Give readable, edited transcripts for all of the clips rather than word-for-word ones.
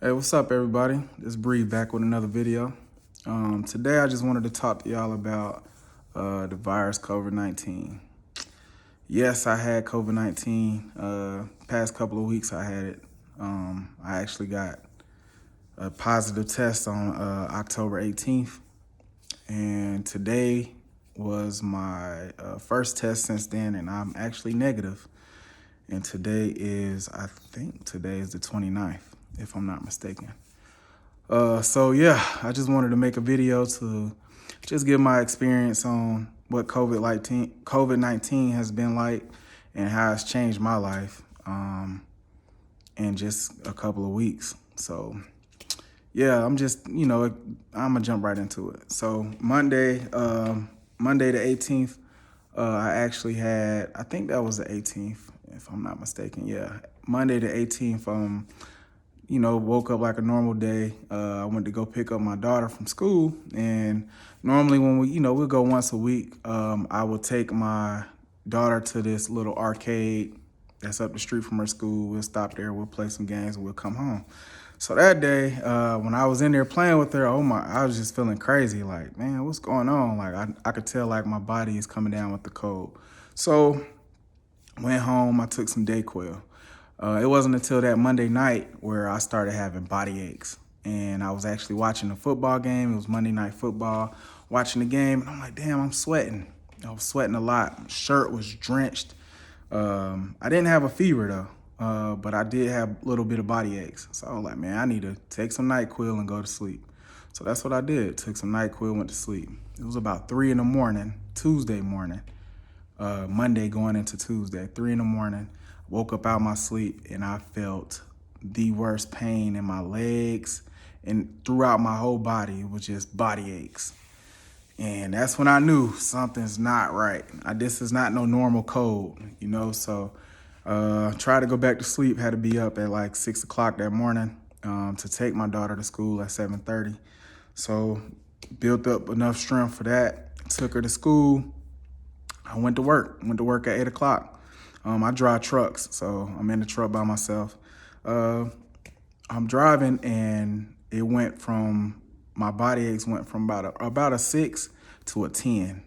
Hey, what's up, everybody? This Bree back with another video. Today, I just wanted to talk to y'all about the virus COVID-19. Yes, I had COVID-19. Past couple of weeks, I had it. I actually got a positive test on October 18th, and today was my first test since then, and I'm actually negative. And I think today is the 29th, if I'm not mistaken. So yeah, I just wanted to make a video to just give my experience on what COVID-19 has been like and how it's changed my life in just a couple of weeks. So yeah, I'm gonna jump right into it. So Monday the 18th, I actually had, I think that was the 18th, if I'm not mistaken. Yeah, Monday the 18th, woke up like a normal day. I went to go pick up my daughter from school. And normally when we'll go once a week, I will take my daughter to this little arcade that's up the street from her school. We'll stop there, we'll play some games, and we'll come home. So that day, when I was in there playing with her, I was just feeling crazy. Like, man, what's going on? Like, I could tell like my body is coming down with the cold. So went home, I took some Dayquil. It wasn't until that Monday night where I started having body aches. And I was actually watching a football game. It was Monday Night Football, watching the game. And I'm like, damn, I'm sweating. I was sweating a lot. My shirt was drenched. I didn't have a fever though, but I did have a little bit of body aches. So I was like, man, I need to take some NyQuil and go to sleep. So that's what I did. Took some NyQuil, went to sleep. It was about 3 in the morning, Tuesday morning, Monday going into Tuesday, 3 in the morning. Woke up out of my sleep and I felt the worst pain in my legs and throughout my whole body. It was just body aches. And that's when I knew something's not right. This is not no normal cold, So tried to go back to sleep, had to be up at like 6 o'clock that morning to take my daughter to school at 7:30. So built up enough strength for that, took her to school. I went to work at 8 o'clock. I drive trucks, so I'm in the truck by myself. I'm driving, and my body aches went from about a 6 to a 10.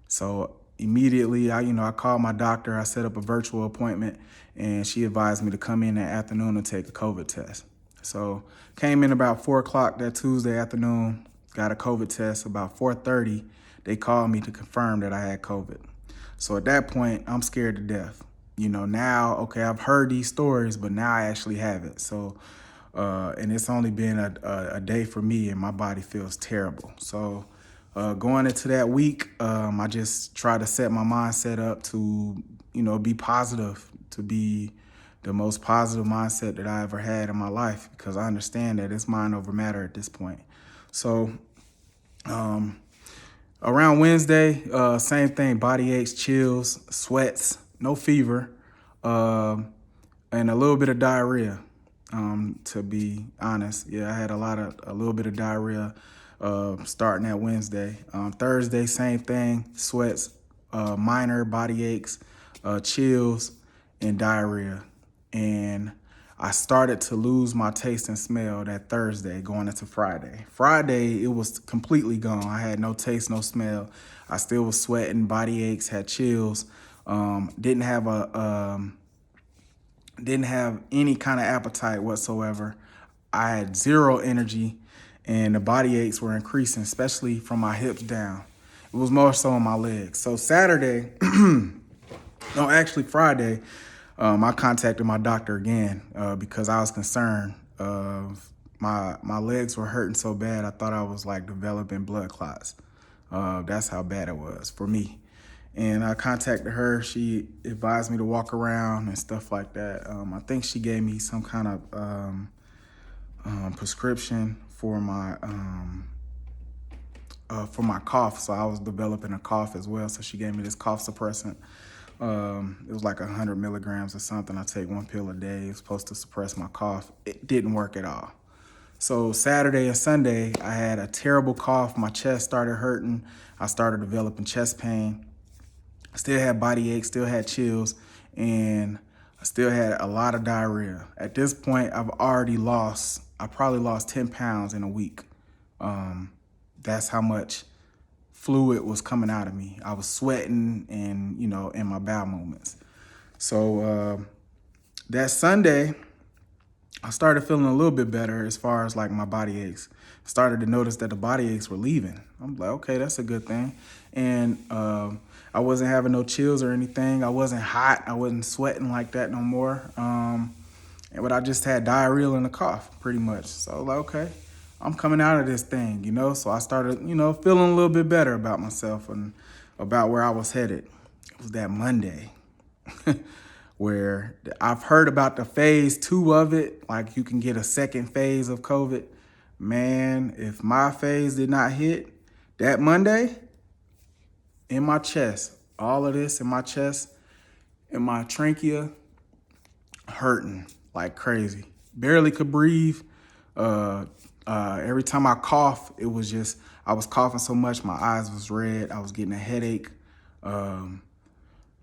So immediately, I called my doctor. I set up a virtual appointment, and she advised me to come in that afternoon and take a COVID test. So came in about 4 o'clock that Tuesday afternoon, got a COVID test. About 4:30, they called me to confirm that I had COVID. So at that point, I'm scared to death. Now, okay, I've heard these stories, but now I actually have it. So, and it's only been a day for me, and my body feels terrible. So going into that week, I just try to set my mindset up to, be positive, to be the most positive mindset that I ever had in my life, because I understand that it's mind over matter at this point. So around Wednesday, same thing, body aches, chills, sweats, no fever, and a little bit of diarrhea, to be honest. Yeah, I had a little bit of diarrhea starting at Wednesday. Thursday, same thing, sweats, minor body aches, chills, and diarrhea. And I started to lose my taste and smell that Thursday going into Friday. Friday, it was completely gone. I had no taste, no smell. I still was sweating, body aches, had chills. Didn't have any kind of appetite whatsoever. I had zero energy, and the body aches were increasing, especially from my hips down. It was more so on my legs. So Saturday, no, actually Friday, I contacted my doctor again because I was concerned. My legs were hurting so bad, I thought I was like developing blood clots. That's how bad it was for me. And I contacted her. She advised me to walk around and stuff like that. I think she gave me some kind of prescription for my cough. So I was developing a cough as well. So she gave me this cough suppressant. It was like 100 milligrams or something. I take 1 pill a day. It's supposed to suppress my cough. It didn't work at all. So Saturday and Sunday, I had a terrible cough. My chest started hurting. I started developing chest pain. Still had body aches, still had chills. And still had a lot of diarrhea. At this point, I probably lost 10 pounds in a week. That's how much fluid was coming out of me. I was sweating and, in my bowel movements. So that Sunday, I started feeling a little bit better as far as like my body aches. Started to notice that the body aches were leaving. I'm like, okay, that's a good thing. And I wasn't having no chills or anything. I wasn't hot. I wasn't sweating like that no more. But I just had diarrhea and a cough pretty much. So I was like, okay, I'm coming out of this thing, So I started, feeling a little bit better about myself and about where I was headed. It was that Monday. Where I've heard about the phase 2 of it, like you can get a second phase of COVID. Man, if my phase did not hit that Monday, in my chest, all of this in my chest, in my trachea, hurting like crazy. Barely could breathe. Every time I cough, it was just, I was coughing so much, my eyes was red. I was getting a headache.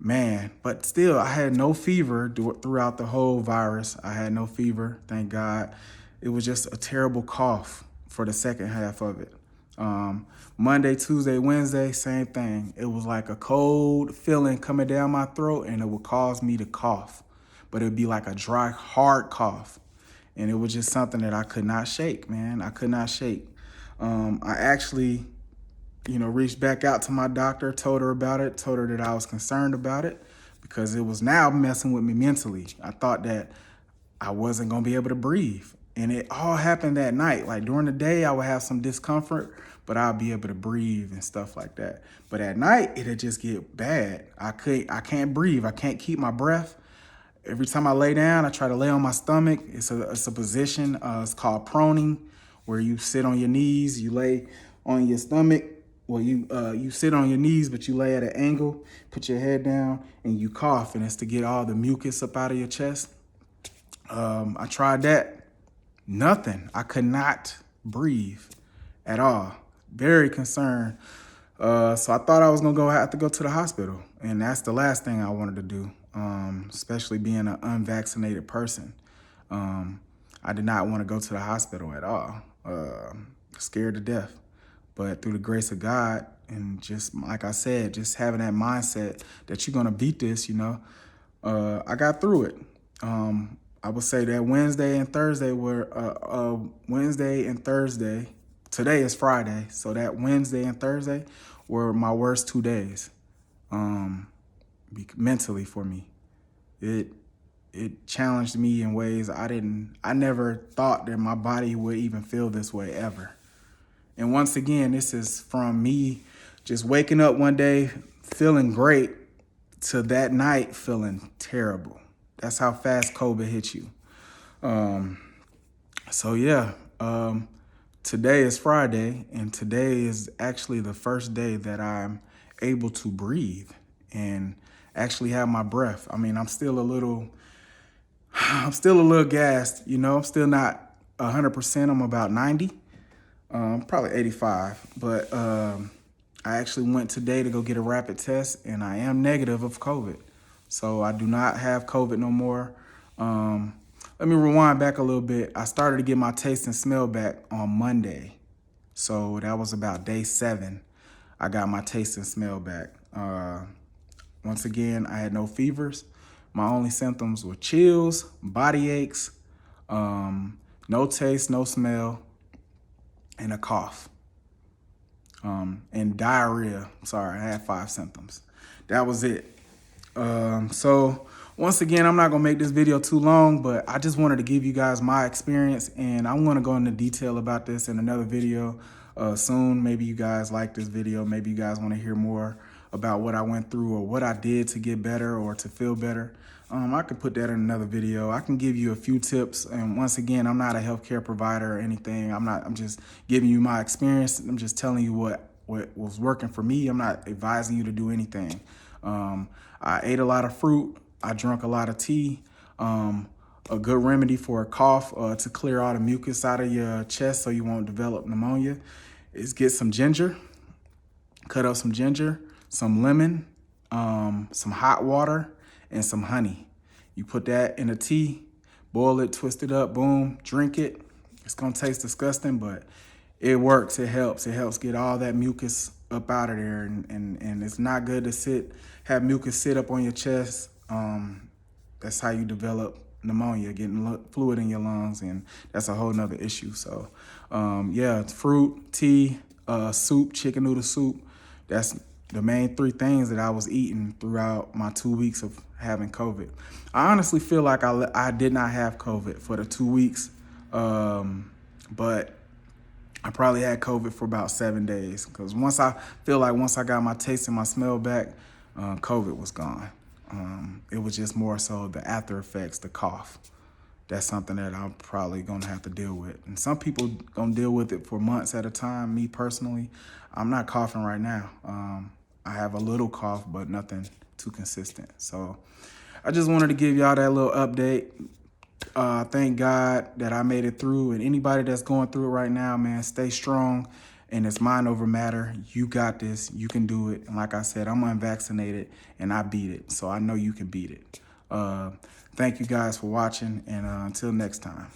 Man, but still, I had no fever throughout the whole virus. I had no fever, thank God. It was just a terrible cough for the second half of it. Monday, Tuesday, Wednesday, same thing. It was like a cold feeling coming down my throat, and it would cause me to cough. But it would be like a dry, hard cough. And it was just something that I could not shake, man. I could not shake. I actually reached back out to my doctor, told her about it, told her that I was concerned about it because it was now messing with me mentally. I thought that I wasn't going to be able to breathe. And it all happened that night. Like during the day, I would have some discomfort, but I'll be able to breathe and stuff like that. But at night, it'll just get bad. I can't breathe. I can't keep my breath. Every time I lay down, I try to lay on my stomach. It's a position, it's called proning, where you sit on your knees, you lay on your stomach. Well, you sit on your knees, but you lay at an angle, put your head down, and you cough, and it's to get all the mucus up out of your chest. I tried that. Nothing. I could not breathe at all. Very concerned. So I thought I was going to have to go to the hospital, and that's the last thing I wanted to do, especially being an unvaccinated person. I did not want to go to the hospital at all. Scared to death. But through the grace of God, and just like I said, just having that mindset that you're going to beat this, I got through it. I would say that Wednesday and Thursday today is Friday, so that Wednesday and Thursday were my worst 2 days mentally for me. It challenged me in ways I never thought that my body would even feel this way ever. And once again, this is from me just waking up one day feeling great to that night feeling terrible. That's how fast COVID hit you. Today is Friday, and today is actually the first day that I'm able to breathe and actually have my breath. I mean, I'm still a little gassed, I'm still not 100%. I'm about 90. Probably 85, but I actually went today to go get a rapid test, and I am negative of COVID. So I do not have COVID no more. Let me rewind back a little bit. I started to get my taste and smell back on Monday. So that was about day 7. I got my taste and smell back. Once again, I had no fevers. My only symptoms were chills, body aches, no taste, no smell, and a cough, and diarrhea. Sorry, I had 5 symptoms. That was it. So once again, I'm not gonna make this video too long, but I just wanted to give you guys my experience, and I'm gonna go into detail about this in another video soon. Maybe you guys like this video. Maybe you guys wanna hear more about what I went through or what I did to get better or to feel better. I could put that in another video. I can give you a few tips. And once again, I'm not a healthcare provider or anything. I'm just giving you my experience. I'm just telling you what was working for me. I'm not advising you to do anything. I ate a lot of fruit. I drank a lot of tea. A good remedy for a cough to clear all the mucus out of your chest so you won't develop pneumonia is get some ginger, cut up some ginger, some lemon, some hot water, and some honey. You put that in a tea, boil it, twist it up, boom, drink it. It's gonna taste disgusting, but it works, it helps. It helps get all that mucus up out of there, and it's not good to have mucus sit up on your chest. That's how you develop pneumonia, getting fluid in your lungs, and that's a whole nother issue. So yeah, fruit, tea, soup, chicken noodle soup, that's the main three things that I was eating throughout my 2 weeks of having COVID. I honestly feel like I did not have COVID for the 2 weeks, but I probably had COVID for about 7 days, because once I got my taste and my smell back, COVID was gone. It was just more so the after effects, the cough. That's something that I'm probably gonna have to deal with. And some people gonna deal with it for months at a time. Me personally, I'm not coughing right now. I have a little cough, but nothing too consistent. So I just wanted to give y'all that little update. Thank God that I made it through, and anybody that's going through it right now, man, stay strong, and it's mind over matter. You got this, you can do it. And like I said, I'm unvaccinated and I beat it, so I know you can beat it. Thank you guys for watching, and until next time.